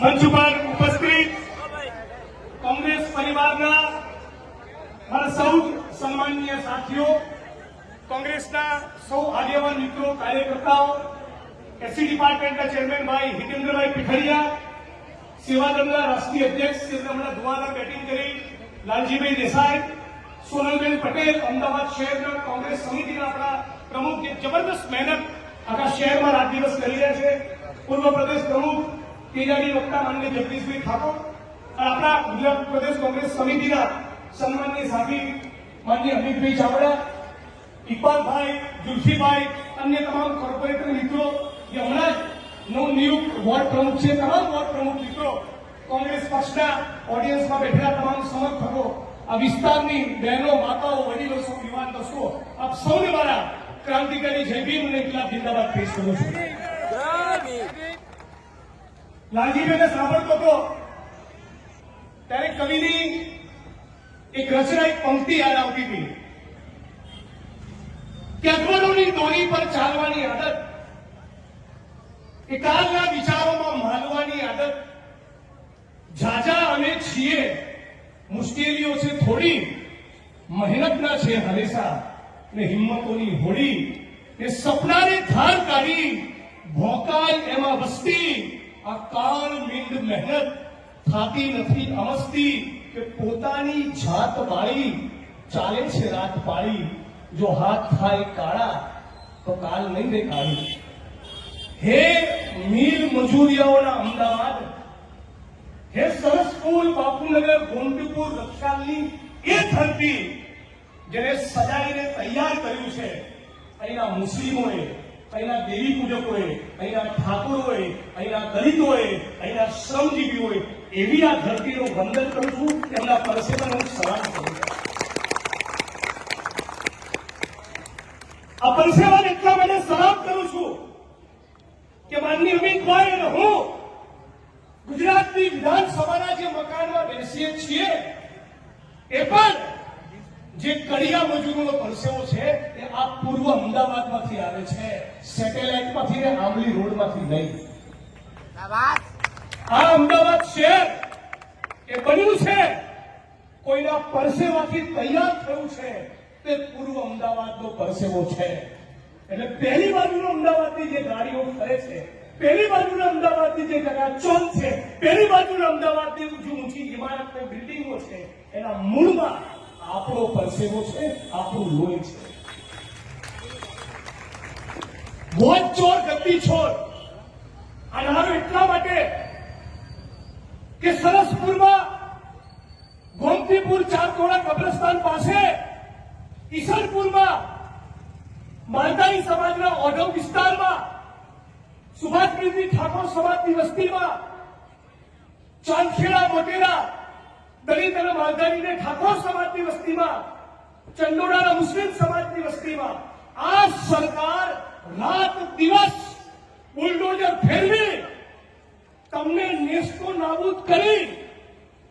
મંચ પર ઉપસ્થિત કોંગ્રેસ પરિવારના મારા સૌ સન્માનીય સાથીઓ, કોંગ્રેસના સૌ આગેવાન મિત્રો, કાર્યકર્તાઓ, એસસી ડિપાર્ટમેન્ટના ચેરમેન ભાઈ હિતેન્દ્રભાઈ પીઠડિયા, સેવાદળના રાષ્ટ્રીય અધ્યક્ષ શ્રી હમણાં દ્વારા બેટિંગ કરી લાલજીભાઈ દેસાઈ, સોનલબેન પટેલ, અમદાવાદ શહેરના કોંગ્રેસ સમિતિના આપણા પ્રમુખ, જે જબરદસ્ત મહેનત આખા શહેરમાં રાત દિવસ કરી રહ્યા છે, પૂર્વ પ્રદેશ પ્રમુખ તેજાની વક્તા માનનીય જગદીશભાઈ ઠાકોર, આપણા ગુજરાત પ્રદેશ કોંગ્રેસ સમિતિના સન્માનીય સાથી માનનીય અમિતભાઈ ચાવડા, ઇકબાલભાઈ, જુલ્ફીભાઈ, અન્ય તમામ કોર્પોરેટર મિત્રો, જે હમણાં જ નવનિયુક્ત વોર્ડ પ્રમુખ છે, તમામ વોર્ડ પ્રમુખ મિત્રો, કોંગ્રેસ પક્ષના ઓડિયન્સમાં બેઠેલા તમામ સમર્થકો, આ વિસ્તારની બહેનો, માતાઓ, વડીલો, સૌ યુવાન દોસ્તો, આપ સૌને મારા ક્રાંતિકારી જય ભીમ અને ઇન્કલાબ જિંદાબાદ પેશ કરું છું. લાલજીભાઈને સાંભળતો હતો ત્યારે કવિની એક રચના, એક પંક્તિ યાદ આવતી હતી કે અકબરોની દોરી પર ચાલવાની આદત, એકાદના વિચારોમાં માનવાની આદત, ઝાઝા અમે છીએ, મુશ્કેલીઓ છે થોડી, મહેનતના છે હરેસા, ને હિંમતોની હોડી, ને સપનાને ધાર કાઢી ભોકાય એમાં વસ્તી, આ કાળ મીંડ મહેનત થાતી નથી અમસ્તી, કે પોતાની જાત બાળી ચાલે છે રાત પાળી, જો હાથ થાય કાળા તો કાલ નહીં દેખાડી. હે મિલ મજૂરિયાઓના અમદાવાદ, હે સરસપુર, બાપુનગર, ગોમતીપુર, રક્ષાલની એ ધરતી જેને સજાવીને તૈયાર કર્યું છે, અહીંના મુસ્લિમોએ, અહીંના દેવી પૂજકોએ, અહીંના ઠાકોરોએ, અહીંના દલિતોએ, અહીંના શ્રમજીવીઓએ, એવી આ ધરતીનું વંદન કરું છું, એમના પરસેવાને હું સલામ કરું છું. આ પરસેવાને એટલા માટે સલામ કરું છું કે માનનીય અમિતભાઈ અને હું ગુજરાતની વિધાનસભાના જે મકાનમાં બેસીએ છીએ, એ પણ જે કડિયા મજૂરોનો પરસેવો છે એ આ પૂર્વ અમદાવાદમાંથી આવે છે, સેટેલાઇટમાંથી ને આંબલી રોડમાંથી નહીં. આ અમદાવાદ શહેર એ બન્યું છે કોઈના પરસેવાથી તૈયાર થયું છે, તે પૂર્વ અમદાવાદનો પરસેવો છે. એટલે પહેલી બાજુનો અમદાવાદની જે ગાડીઓ ફરે છે, પહેલી બાજુના અમદાવાદની જે ચકાચોંધ છે, પહેલી બાજુના અમદાવાદની ઊંચી ઇમારત ને બિલ્ડિંગો છે, એના મૂળમાં આપણો પરસેવો છે, આપણું લોહી છે. ભોજ ચોર ગદ્દી છોડ આનારો એટલા માટે કે સરસપુરમાં ગોમતીપુર ચારકોડા કબ્રસ્તાન પાસે, ઈસનપુરમાં માલધારી સમાજના ઓઢવ વિસ્તારમાં, સુભાષપ્રીતિ ઠાકોર સમાજની વસ્તીમાં, ચાંદખેડા, મોટેરા દલિત અને માલધારી ઠાકોર સમાજની વસ્તીમાં, ચંદોડાના મુસ્લિમ સમાજની વસ્તીમાં આ સરકાર રાત દિવસ બુલડોઝર ફેરવી તમને નેસ્તો નાબૂદ કરી,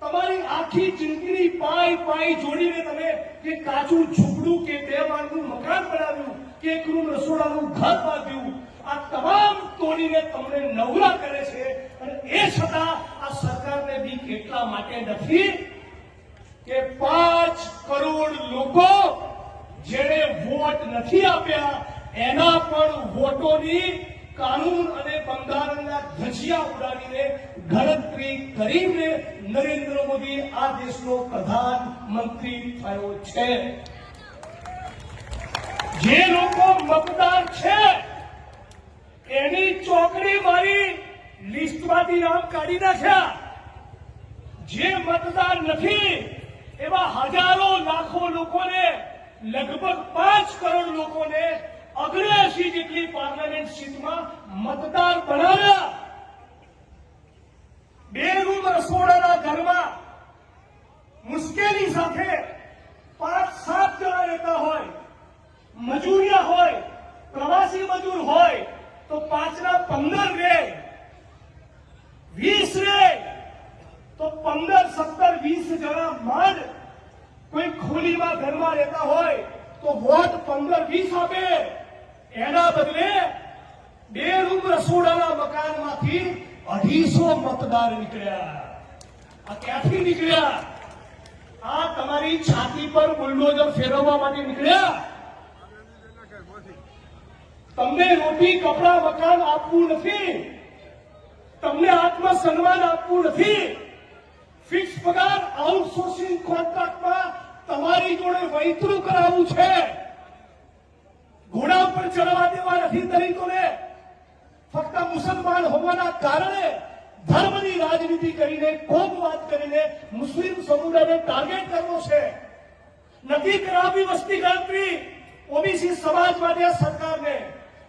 તમારી આખી જિંદગીની પાય જોડીને તમે જે કાચું ઝૂંપડું કે બે માળનું મકાન બનાવ્યું કે એક રૂમ રસોડાનું ઘર બાંધ્યું, આ તમામ તોડીને તમને નવરા કરે છે. અને એ છતાં આ સરકારને બીક એટલા માટે નથી કે 5 કરોડ લોકો જેને વોટ નથી આપ્યા એના પણ વોટોની કાનૂન અને બંધારણના ધજિયા ઉડાડીને ગણતરી કરીને નરેન્દ્ર મોદી આ દેશનો પ્રધાનમંત્રી થયો છે. જે લોકો મતદાર છે એની ચોકડી મારી લિસ્ટમાંથી નામ કાઢી નાખ્યા. જે મતદાર નથી એવા હજારો લાખો લોકોને, લગભગ 5 કરોડ લોકોને 89 જેટલી પાર્લામેન્ટ સીટમાં મતદાર બનાવ્યા. 2 રૂમ રસોડાના ઘરમાં મુશ્કેલી સાથે 5-7 જણા રહેતા હોય, મજૂરિયા હોય, પ્રવાસી મજૂર હોય તો 5 ના 15 રહે, 20 રહે તો 15, 17, 20 જણા માંડ કોઈ ખોલીમાં ઘરમાં રહેતા હોય તો વોટ 15-20 આપે. એના બદલે 2 રૂમ રસોડાના મકાનમાંથી 250 મતદાર નીકળ્યા. આ ક્યાંથી નીકળ્યા? આ તમારી છાતી પર બુલડોઝર ફેરવવા માટે નીકળ્યા. તમને રોટી કપડા મકાન આપવું નથી, તમને આત્મસન્માન આપવું નથી, ફિક્સ પગાર આઉટસોર્સિંગ કોન્ટ્રાક્ટમાં તમારી જોડે વૈતરું કરાવવું છે, ઘોડા ઉપર ચડવા દેવા નથી દલિતોને. ફક્ત મુસલમાન હોવાના કારણે ધર્મની રાજનીતિ કરીને, કોમવાદ કરીને મુસ્લિમ સમુદાયને ટાર્ગેટ કરવો છે. નથી કરાવી વસ્તી ગણતરી ઓબીસી સમાજ માટે સરકારને.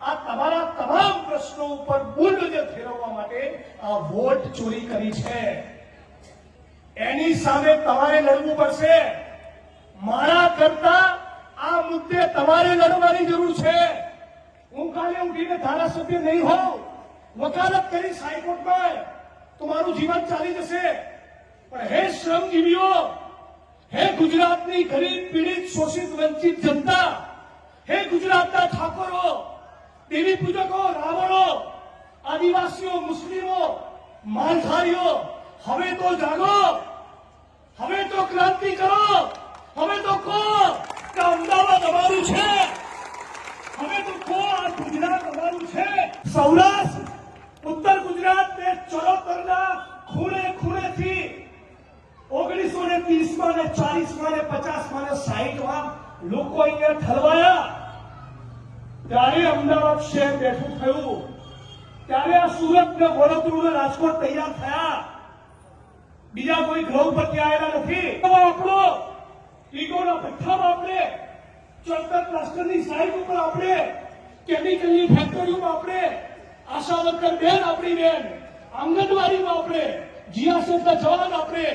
આ તમારા તમામ પ્રશ્નો ઉપર બુલડોઝર ફેરવવા માટે આ વોટ ચોરી કરી છે. એની સામે તમારે લડવું પડશે. મારા કરતા આ મુદ્દે તમારે લડવાની જરૂર છે. હું કાલે ઉઠીને ધારાસભ્ય નહીં હોઉં, વકાલત કરી હાઈકોર્ટમાં, તો મારું જીવન ચાલી જશે. પણ હે શ્રમજીવીઓ, હે ગુજરાતની ગરીબ પીડિત શોષિત વંચિત જનતા, હે ગુજરાતના ઠાકોરો, દેવી પૂજકો, રાવણો, આદિવાસીઓ, મુસ્લિમો, માલધારીઓ, હવે તો જાગો, હવે તો ક્રાંતિ કરો, હવે તો કહો કે અમદાવાદ અમારું છે, હવે તો કહો આ ગુજરાત અમારું છે. સૌરાષ્ટ્ર, ઉત્તર ગુજરાત ને ચરોતરના ખૂણે ખૂણેથી 1930માં ને 40માં ને 50માં ને 60માં લોકો અહીંયા ઠલવાયા. ત્યારે અમદાવાદ શહેર બેઠું થયું, ત્યારે આ સુરત ને વડોદરા ને રાજકોટ તૈયાર થયા. બીજા કોઈ ગ્રહ પરથી આવેલા નથી. આપણો ઈગોના ભઠ્ઠામાં આપણે, ચળતર પ્લાસ્ટરની સાઈડ ઉપર આપણે, કેમિકલની ફેક્ટરીઓમાં આપણે, આશા વર્કર બેન આપણી બેન, આંગણવાડીમાં આપણે, જીઆરસેફના જવાન આપણે,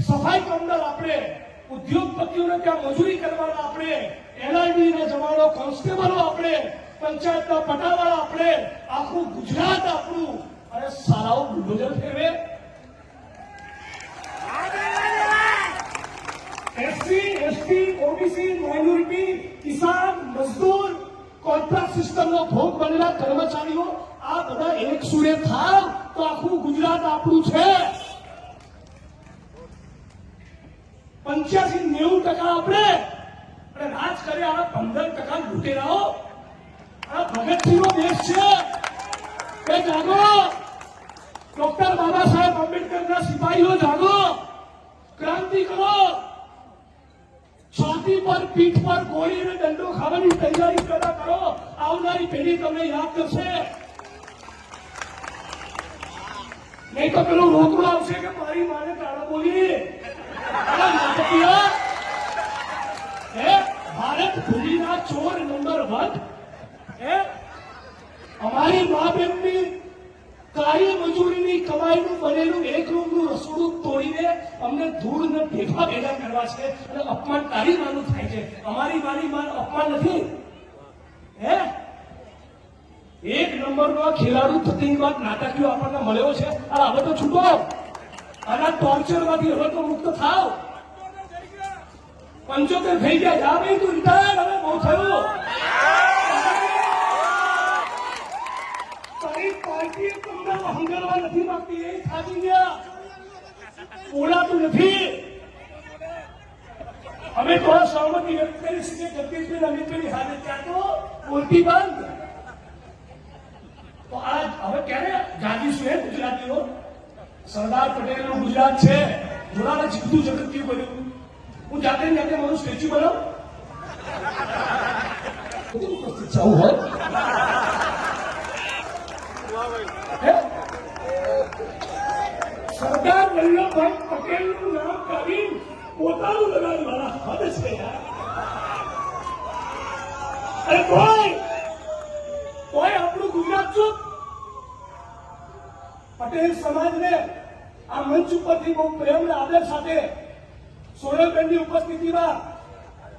સફાઈ કામદાર આપણે, ઉદ્યોગપતિઓને ત્યાં મજૂરી કરવાના આપણે, એલઆઈડી ના જવાનો, કોન્સ્ટેબલો આપણે, પંચાયતના પટાવાળા આપણે, આખું ગુજરાત આપણું. અને સારાઓ બુલડોઝર ફેરવે. એસસી, એસટી, ઓબીસી, માઇનોરિટી, કિસાન, મજદૂર, કોન્ટ્રાક્ટ સિસ્ટમનો ભોગ બનેલા કર્મચારીઓ, આ બધા એક સુરે થાવ તો આખું ગુજરાત આપણું છે. 85-90% આપણે, અને રાજ કરે આ 15% લૂંટેરાઓ. આ ભગતસિંહનો દેશ છે. એ જાગો, ડોક્ટર બાબા સાહેબ આંબેડકરના સિપાહીઓ જાગો, ક્રાંતિ કરો. છાતી પર, પીઠ પર ગોળીને દંડો ખાવાની તૈયારી પેદા કરો. આવનારી પેઢી તમને યાદ કરશે. નહીં તો પેલું રોકડું આવશે કે મારી માને તાળા બોલી. ભારત ભૂમિના ચોર નંબર 1. અમારી મા બહેનની કાર્ય મજૂરીની કમાઈનું બનેલું એક રૂમનું રસોડું તોડીને અમને ધૂળને ભેગા ભેગા કરવા છે અને અપમાન તારી માનું થાય છે. અમારી માની માન અપમાન નથી. એક નંબરનો ખેલાડુ ધતિંગબાદ નાટકીય આપણને મળ્યો છે. અને હવે તો છૂટો, આના ટોર્ચરમાંથી હવે તો મુક્ત થાવ. 75 થઈ ગયા, જા ભાઈ તું રિટાયર, હવે બહુ થયું. તારી પાર્ટીએ તમને હંગારવા નથી માંગતી, એ થાકી ગયા, બોલાતું નથી. અમે તો સહમતિ વ્યક્ત કરી શકીએ. જગદીશભાઈ અમિતભાઈ હાજર, ત્યાં તો બોલતી બંધ. તો આ હવે ક્યારે જાગીશું? ગુજરાતીઓ, સરદાર પટેલનું ગુજરાત છે. જોડાને જીવતું જગત કેવું બન્યું. હું જાતે જાતે મારું સ્ટેચ્યુ બનાવું. સરદાર વલ્લભભાઈ પટેલનું નામ કાઢી પોતાનું લગાડવાના હદ છે યાર. અરે કોઈ આપણું ગુજરાત ચૂપ. પટેલ સમાજને આ મંચ ઉપરથી બહુ પ્રેમ અને આદર સાથે સોનલબેનની ઉપસ્થિતિમાં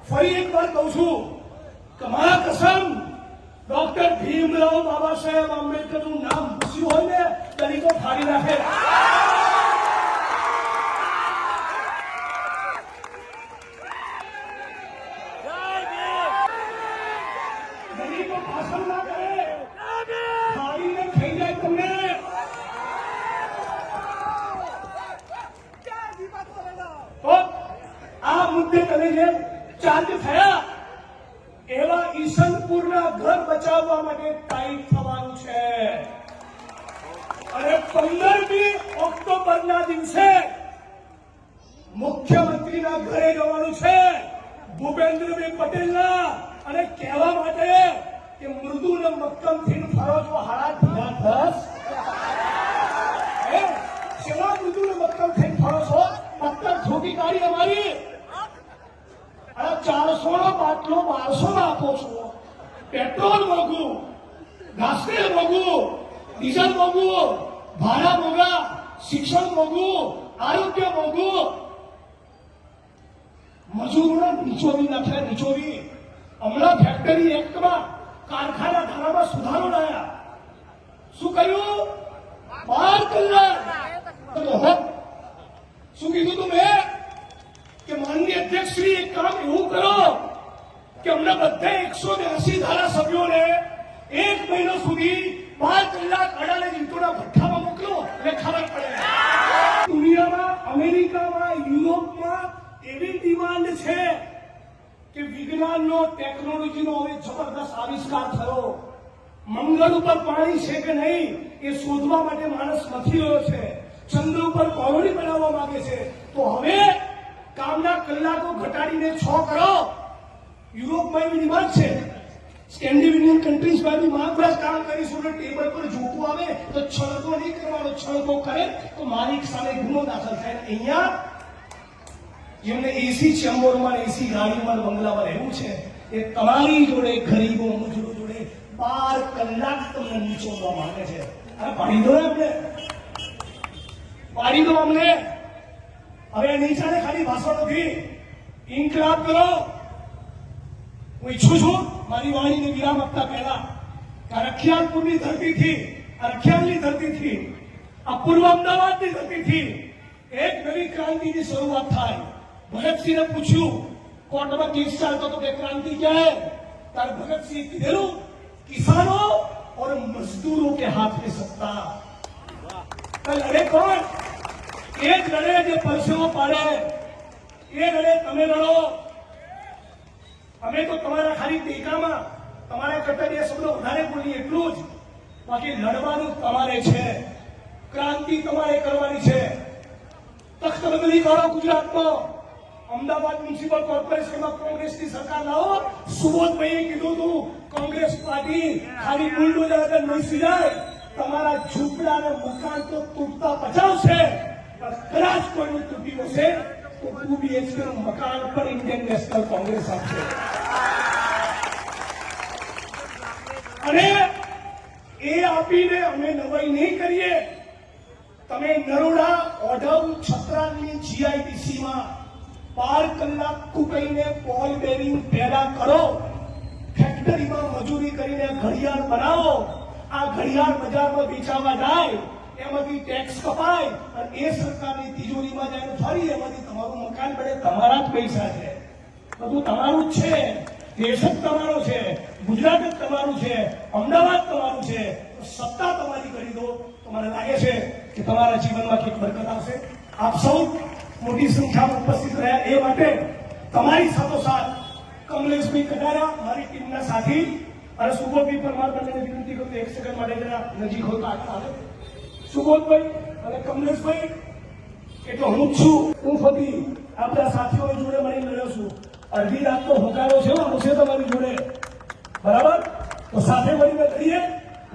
ફરી એકવાર કહું છું કે મારા કસમ, ડોક્ટર ભીમરાવ બાબા સાહેબ આંબેડકરનું નામ પૂછ્યું હોય ને દલિતો ફાડી નાખે. દલિતો ભાષણ ના કરે, ફાડીને ખાઈ જાય તમને. 15મી ઓક્ટોબરના દિવસે મુખ્યમંત્રીના ઘરે જવાનું છે ભૂપેન્દ્રભાઈ પટેલના અને કહેવા માટે કે મૃદુ ને મક્કમ થઈને ફરો છો હાડા ઢીલા થસ સેવા મૃદુ ને મક્કમ થઈને ફરો છો પત્તર ઠોકી કાઢી અમારી અને 400 નો બાટલો 1200 માં આપો છો પેટ્રોલ મોંઘું ઘાસતેલ મોંઘું ડીઝલ મોંઘું ભાડા મોંઘા શિક્ષણ મોંઘું આરોગ્ય મોંઘું મજૂરોને નીચોવી નાખ્યા નીચોવી હમણાં ફેક્ટરી એક્ટમાં કારખાના ધારામાં સુધારો લાયા શું કહ્યું 12 કલાક શું કીધું તું મેં કે માનનીય અધ્યક્ષ શ્રી એક કામ એવું કરો કે અમને બધા 180 ધારાસભ્યોને 1 મહિનો સુધી 12 કલાક અડાલે જીતોના ભઠ્ઠામાં મોકલો એટલે ખબર પડે દુનિયામાં અમેરિકામાં યુરોપમાં એવી ડિમાન્ડ છે કે વિજ્ઞાનનો ટેકનોલોજીનો હવે જબરદસ્ત આવિષ્કાર થયો મંગળ ઉપર પાણી છે કે નહીં એ શોધવા માટે માણસ નથી રહ્યો છે ચંદ્ર ઉપર કોલોની બનાવવા માંગે છે તો હવે કામના કલાકો ઘટાડીને 6 કરો યુરોપમાં એવી ડિમાન્ડ છે સ્કેન્ડિનેવિયન કન્ટ્રીઝમાં બી માત્ર કામ કરીશું એટલે ટેબલ પર જોતું આવે તો છળકો નહીં કરવાનો છળકો કરે તો માલિક સામે ગુનો દાખલ થાય અહીંયા જેમને એસી ચેમ્બરમાં એસી ગાડીમાં બંગલામાં રહેવું છે એ તમારી જોડે ગરીબો મજૂરો જોડે 12 કલાક તમને નીચોવવા માંગે છે અરે પાડી દો અમને પાડી દો અમને હવે નહીં ચાલે ખાલી ભાષણ નથી ઇન્કલાબ કરો હું ઈચ્છું છું મારી વાણીને વિરામ આપતા પહેલા રખિયાલપુરની ધરતીથી રખિયાલની ધરતીથી આ પૂર્વ અમદાવાદની ધરતીથી એક નવી ક્રાંતિની શરૂઆત થાય ભગતસિંહને પૂછ્યું કોર્ટમાં કેસ ચાલતો તો કે क्रांति क्या है तार भगत सिंह કીધેલું किसानों और मजदूरों के हाथ में सत्ता लड़े कौन એ જ લડે જે પરસેવો પાડે એ લડે તમે લડો અમે તો તમારા ખાલી ટેકામાં તમારા કરતા 2 શબ્દો વધારે બોલીએ એટલું જ બાકી લડવાનું તમારે છે ક્રાંતિ તમારે કરવાની છે તખ્ત બદલી કરો ગુજરાતમાં અમદાવાદ મ્યુનિસિપલ કોર્પોરેશનમાં કોંગ્રેસની સરકાર લાવો સુબોધભાઈએ કીધું હતું કોંગ્રેસ પાર્ટી ખાલી બુલડોઝર આગળ નહીં જાય તમારા ઝૂંપડા અને મકાન તો તૂટતા બચાવશે પણ કદાચ કોઈનું તૂટ્યું હશે તો 2 BHK નું મકાન પર ઇન્ડિયન નેશનલ કોંગ્રેસ આપશે અને એ આપીને અમે નવાઈ નહીં કરીએ તમે નરોડા ઓઢવ છત્રાની જીઆઈડીસીમાં 12 કલાક કૂટીને બોલ બેરિંગ પેદા કરો ફેક્ટરીમાં મજૂરી કરીને ઘડિયાળ બનાવો આ ઘડિયાળ બજારમાં વેચાવા જાય એમાંથી ટેક્સ કપાય અને એ સરકારની તિજોરીમાં જાય ફરી એમાંથી તમારું મકાન બને તમારા જ પૈસા છે બધું તમારું જ છે દેશ જ તમારો છે ગુજરાત જ તમારું છે અમદાવાદ તમારું છે સત્તા તમારી કરી દો તો મને લાગે છે કે તમારા જીવનમાં કંઈક બરકત આવશે આપ સૌ મોટી સંખ્યામાં ઉપસ્થિત રહ્યા એ માટે તમારી સાથોસાથ કમલેશભાઈ કટારા મારી ટીમના સાથી અને સુબોધભાઈ પરમાર બંનેને વિનંતી કરું 1 સેકન્ડ માટે જરા નજીક હોય તો આગળ આવે સુબોધભાઈ અને કમલેશભાઈ એટલે હું જ છું હું ફરી આપણા સાથીઓ જોડે મળીને લડ્યો છું અડધી રાત તો હોકારો છે આવશે તમારી જોડે બરાબર તો સાથે મળીને લડીએ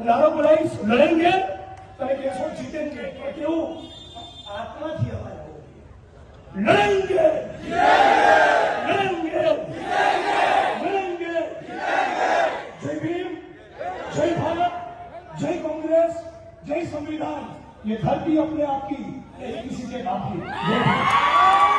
નારો બોલાવીશ લડેંગે તમે કહેશો જીતેંગે કેવું આત્માથી અમારે લડેંગે લડેંગે લડેંगे जय भीम जय भारत जय कांग्रेस जय संविधान ये धरती अपने आप की किसी के बाप की